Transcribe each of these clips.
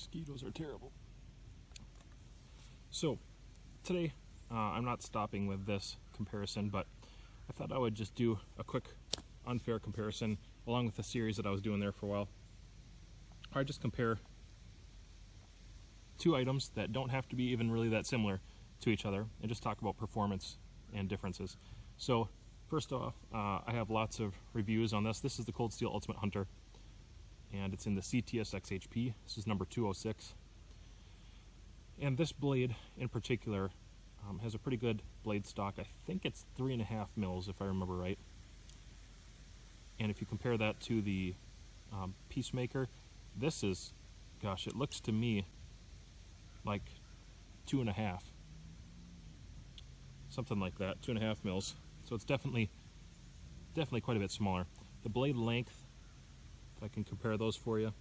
Mosquitoes are terrible. So today I'm not stopping with this comparison, but I thought I would just do a quick unfair comparison along with the series that I was doing there for a while. I just compare two items that don't have to be even really that similar to each other and just talk about performance and differences. So first off, I have lots of reviews on this. This is the Cold Steel Ultimate Hunter, and it's in the CTS XHP. This is number 206. And this blade in particular has a pretty good blade stock. I think it's 3.5 mils if I remember right. And if you compare that to the Peacemaker, this is, gosh, it looks to me like 2.5. Something like that, 2.5 mils. So it's definitely quite a bit smaller. The blade length, if I can compare those for you.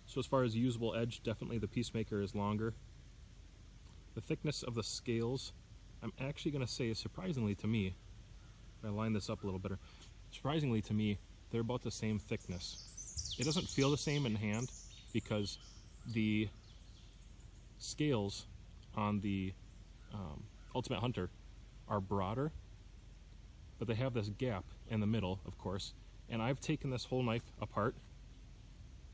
So as far as usable edge, definitely the Peacemaker is longer. The thickness of the scales, I'm actually going to say, surprisingly to me, if I line this up a little better, surprisingly to me, they're about the same thickness. It doesn't feel the same in hand because the scales on the Ultimate Hunter are broader, but they have this gap in the middle, of course, and I've taken this whole knife apart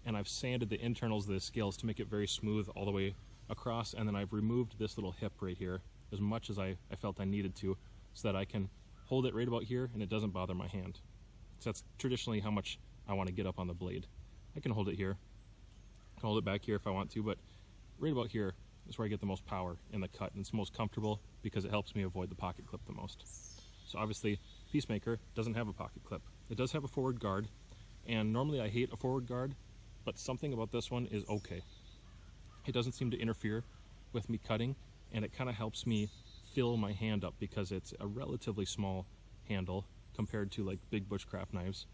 and I've sanded the internals of the scales to make it very smooth all the way across, and then I've removed this little hip right here as much as I felt I needed to, so that I can hold it right about here and it doesn't bother my hand. So that's traditionally how much I want to get up on the blade. I can hold it here, I can hold it back here if I want to, but right about here is where I get the most power in the cut, and it's most comfortable because it helps me avoid the pocket clip the most. So obviously Peacemaker doesn't have a pocket clip. It does have a forward guard, and normally I hate a forward guard, but something about this one is okay. It doesn't seem to interfere with me cutting, and it kind of helps me fill my hand up because it's a relatively small handle compared to like big bushcraft knives.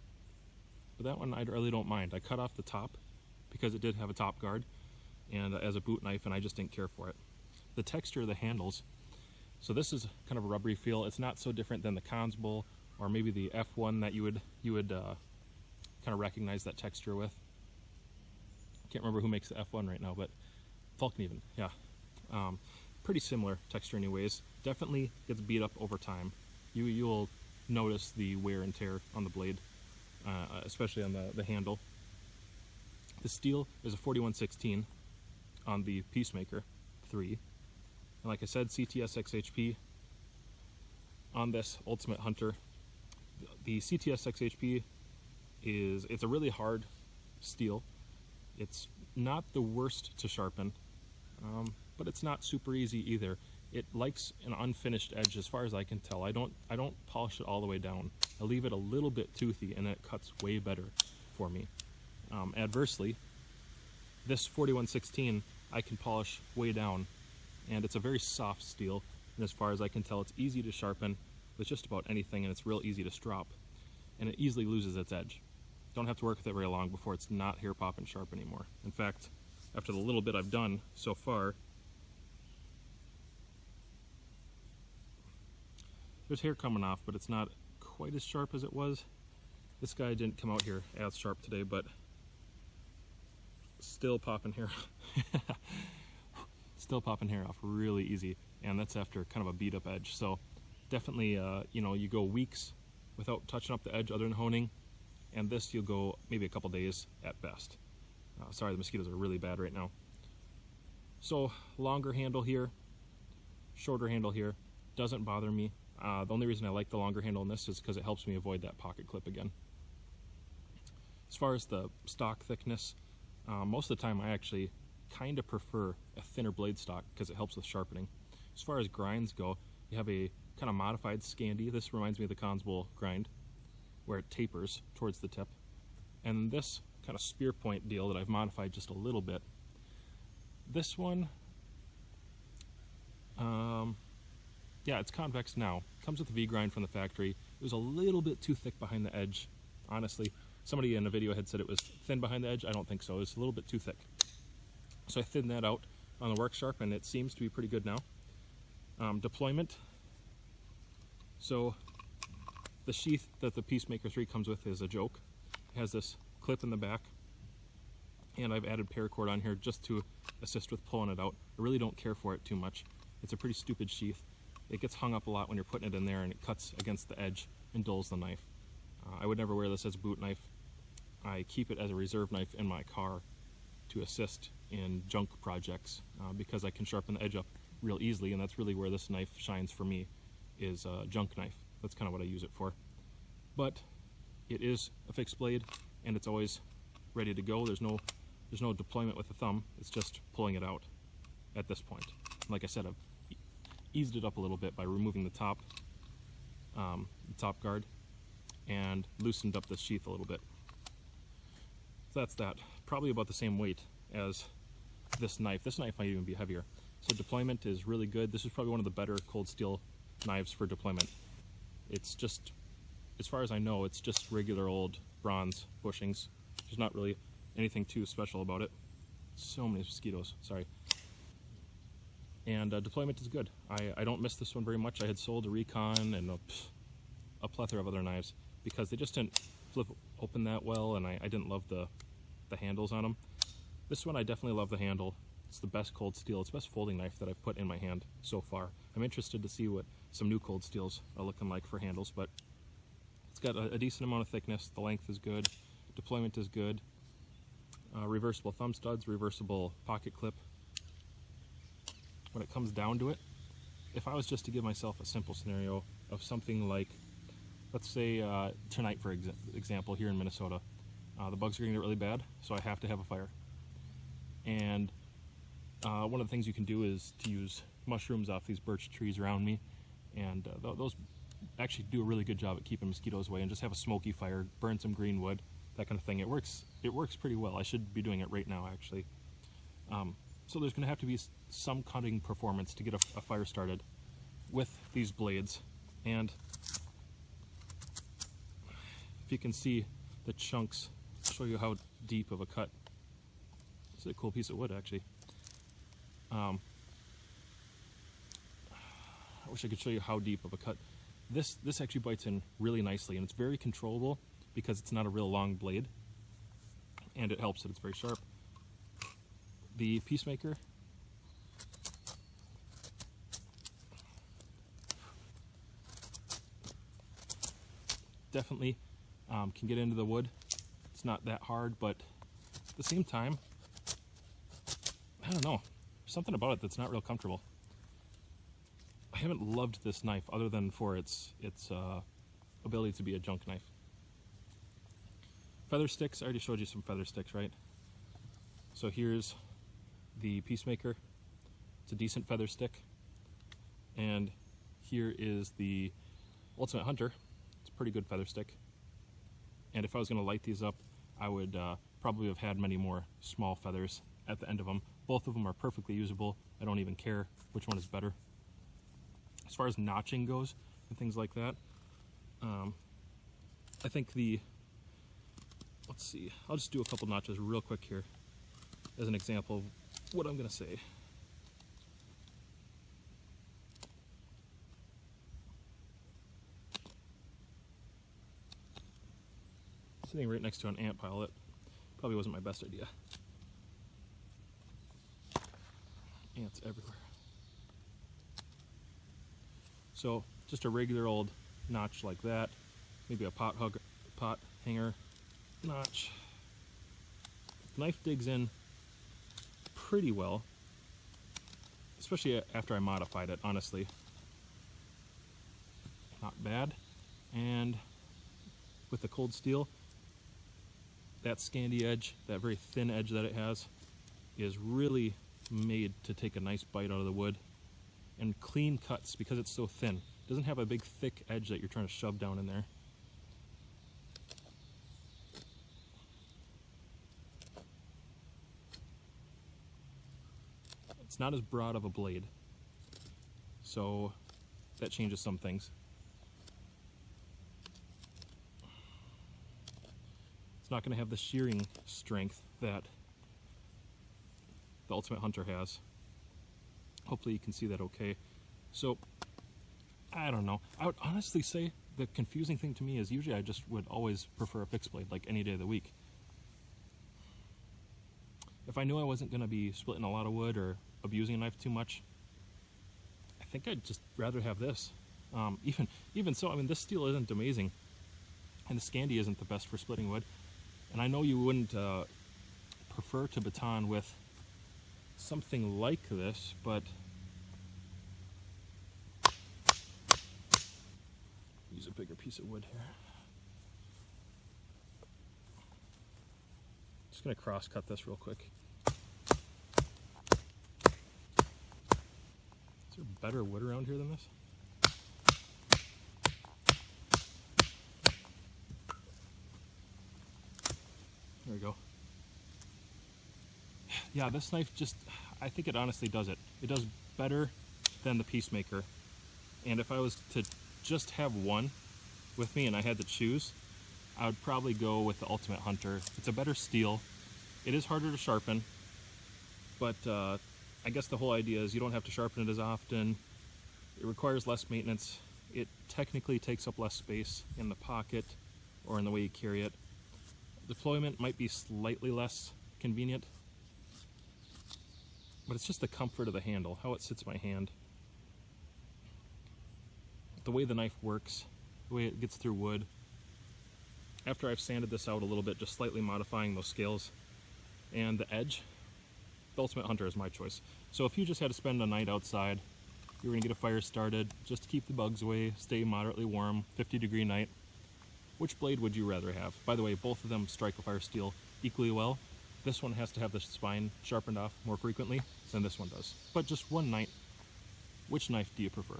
But that one I really don't mind. I cut off the top because it did have a top guard and as a boot knife, and I just didn't care for it. The texture of the handles, so this is kind of a rubbery feel. It's not so different than the Consbull or maybe the F1 that you would kind of recognize that texture with. Can't remember who makes the F1 right now, but Falcon, yeah. Pretty similar texture anyways. Definitely gets beat up over time. You'll notice the wear and tear on the blade, especially on the handle. The steel is a 4116 on the Peacemaker 3. And like I said, CTS XHP on this Ultimate Hunter. The CTS XHP it's a really hard steel. It's not the worst to sharpen, but it's not super easy either. It likes an unfinished edge as far as I can tell. I don't polish it all the way down. I leave it a little bit toothy and it cuts way better for me. Adversely, this 4116 I can polish way down, and it's a very soft steel, and as far as I can tell it's easy to sharpen with just about anything, and it's real easy to strop, and it easily loses its edge. Don't have to work with it very long before it's not hair popping sharp anymore. In fact, after the little bit I've done so far, there's hair coming off, but it's not quite as sharp as it was. This guy didn't come out here as sharp today, but still popping hair. Still popping hair off really easy, and that's after kind of a beat up edge. So definitely, you go weeks without touching up the edge other than honing, and this you'll go maybe a couple days at best. Sorry, the mosquitoes are really bad right now. So longer handle here, shorter handle here, doesn't bother me. The only reason I like the longer handle in this is because it helps me avoid that pocket clip again. As far as the stock thickness, most of the time I actually kind of prefer a thinner blade stock because it helps with sharpening. As far as grinds go, you have a kind of modified Scandi. This reminds me of the Consbull grind, where it tapers towards the tip. And this kind of spear point deal that I've modified just a little bit. This one, yeah, it's convex now. Comes with a V-grind from the factory. It was a little bit too thick behind the edge, honestly. Somebody in a video had said it was thin behind the edge. I don't think so. It's a little bit too thick. So I thinned that out on the work sharp, and it seems to be pretty good now. Deployment. So the sheath that the Peacemaker 3 comes with is a joke. It has this clip in the back And I've added paracord on here just to assist with pulling it out. I really don't care for it too much. It's a pretty stupid sheath. It gets hung up a lot when you're putting it in there, and it cuts against the edge and dulls the knife. I would never wear this as a boot knife. I keep it as a reserve knife in my car to assist in junk projects because I can sharpen the edge up real easily, and that's really where this knife shines for me, is a junk knife. That's kind of what I use it for. But it is a fixed blade, and it's always ready to go. There's no deployment with the thumb. It's just pulling it out at this point. Like I said, I've eased it up a little bit by removing the top guard and loosened up the sheath a little bit. So that's that. Probably about the same weight as this knife. This knife might even be heavier. So deployment is really good. This is probably one of the better cold steel knives for deployment. It's just, as far as I know, it's just regular old bronze bushings. There's not really anything too special about it. So many mosquitoes, sorry. And deployment is good. I don't miss this one very much. I had sold a Recon and a plethora of other knives because they just didn't flip open that well, and I didn't love the handles on them. This one I definitely love the handle. It's the best cold steel. It's the best folding knife that I've put in my hand so far. I'm interested to see what some new cold steels are looking like for handles, but it's got a decent amount of thickness. The length is good. Deployment is good. Reversible thumb studs, reversible pocket clip. When it comes down to it, if I was just to give myself a simple scenario of something like, let's say tonight, for example, here in Minnesota, the bugs are going to get really bad, so I have to have a fire. And one of the things you can do is to use mushrooms off these birch trees around me, and those actually do a really good job at keeping mosquitoes away, and just have a smoky fire, burn some green wood, that kind of thing. It works pretty well. I should be doing it right now, actually. So there's going to have to be some cutting performance to get a fire started with these blades. And if you can see the chunks, I'll show you how deep of a cut. It's a cool piece of wood, actually. I wish I could show you how deep of a cut. This actually bites in really nicely, and it's very controllable because it's not a real long blade, and it helps that it's very sharp. The Peacemaker definitely can get into the wood. It's not that hard, but at the same time, I don't know, there's something about it that's not real comfortable. I haven't loved this knife other than for its ability to be a junk knife. Feather sticks, I already showed you some feather sticks, right? So here's the Peacemaker. It's a decent feather stick. And here is the Ultimate Hunter. It's a pretty good feather stick. And if I was going to light these up, I would probably have had many more small feathers at the end of them. Both of them are perfectly usable. I don't even care which one is better. As far as notching goes and things like that, I think let's see, I'll just do a couple notches real quick here as an example of what I'm going to say. Sitting right next to an ant pile, that probably wasn't my best idea. Ants everywhere. So just a regular old notch like that, maybe a pot hanger notch. The knife digs in pretty well, especially after I modified it, honestly. Not bad. And with the cold steel, that scanty edge, that very thin edge that it has, is really made to take a nice bite out of the wood. And clean cuts because it's so thin. It doesn't have a big thick edge that you're trying to shove down in there. It's not as broad of a blade, so that changes some things. It's not going to have the shearing strength that the Ultimate Hunter has. Hopefully you can see that okay. So, I don't know. I would honestly say the confusing thing to me is usually I just would always prefer a fixed blade, like any day of the week. if I knew I wasn't going to be splitting a lot of wood or abusing a knife too much, I think I'd just rather have this. Even so, I mean, this steel isn't amazing, and the Scandi isn't the best for splitting wood. And I know you wouldn't prefer to baton with something like this, but use a bigger piece of wood here. Just gonna cross cut this real quick. Is there better wood around here than this? There we go. Yeah, this knife just, I think it honestly does it. It does better than the Peacemaker. And if I was to just have one with me and I had to choose, I would probably go with the Ultimate Hunter. It's a better steel. It is harder to sharpen, but I guess the whole idea is you don't have to sharpen it as often. It requires less maintenance. It technically takes up less space in the pocket or in the way you carry it. Deployment might be slightly less convenient, but it's just the comfort of the handle, how it sits my hand, the way the knife works, the way it gets through wood. After I've sanded this out a little bit, just slightly modifying those scales and the edge, the Ultimate Hunter is my choice. So if you just had to spend a night outside, you were gonna get a fire started, just to keep the bugs away, stay moderately warm, 50-degree night, which blade would you rather have? By the way, both of them strike a fire steel equally well. This one has to have the spine sharpened off more frequently than this one does. But just one night, which knife do you prefer?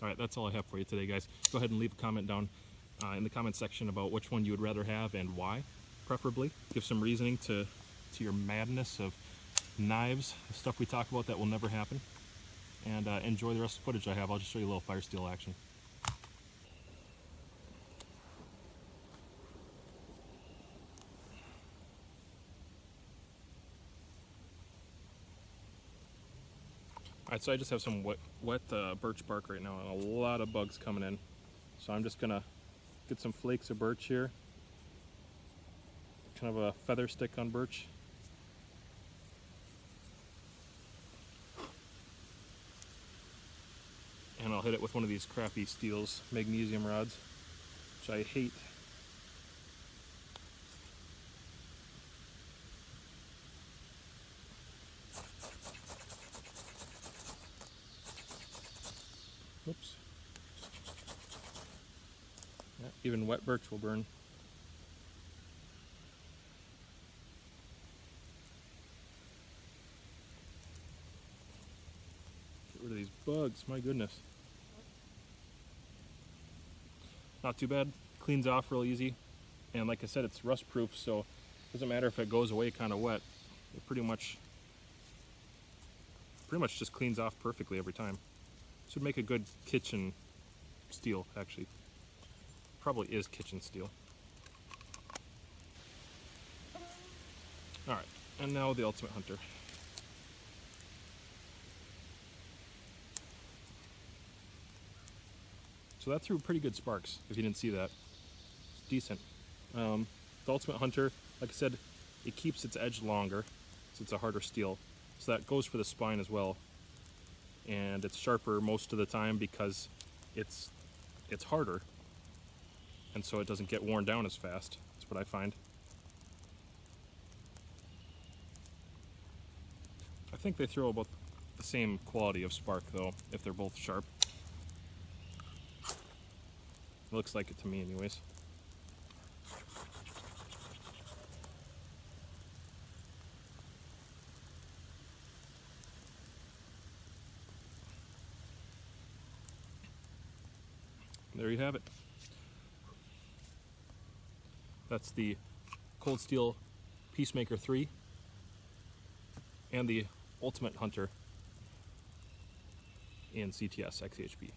All right, that's all I have for you today, guys. Go ahead and leave a comment down in the comment section about which one you would rather have and why, preferably. Give some reasoning to your madness of knives, the stuff we talk about that will never happen. And enjoy the rest of the footage I have. I'll just show you a little fire steel action. Alright, so I just have some wet birch bark right now and a lot of bugs coming in. So I'm just gonna get some flakes of birch here. Kind of a feather stick on birch. And I'll hit it with one of these crappy Steels magnesium rods, which I hate. Whoops. Yeah, even wet birch will burn. Get rid of these bugs, my goodness. Not too bad, cleans off real easy. And like I said, it's rust proof, so it doesn't matter if it goes away kind of wet. It pretty much just cleans off perfectly every time. This would make a good kitchen steel, actually. Probably is kitchen steel. Alright, and now the Ultimate Hunter. So that threw pretty good sparks, if you didn't see that. It's decent. The Ultimate Hunter, like I said, it keeps its edge longer, so it's a harder steel. So that goes for the spine as well. And it's sharper most of the time because it's harder, and so it doesn't get worn down as fast. That's what I find. I think they throw about the same quality of spark though, if they're both sharp. It looks like it to me anyways. There you have it. That's the Cold Steel Peacemaker 3 and the Ultimate Hunter in CTS XHP.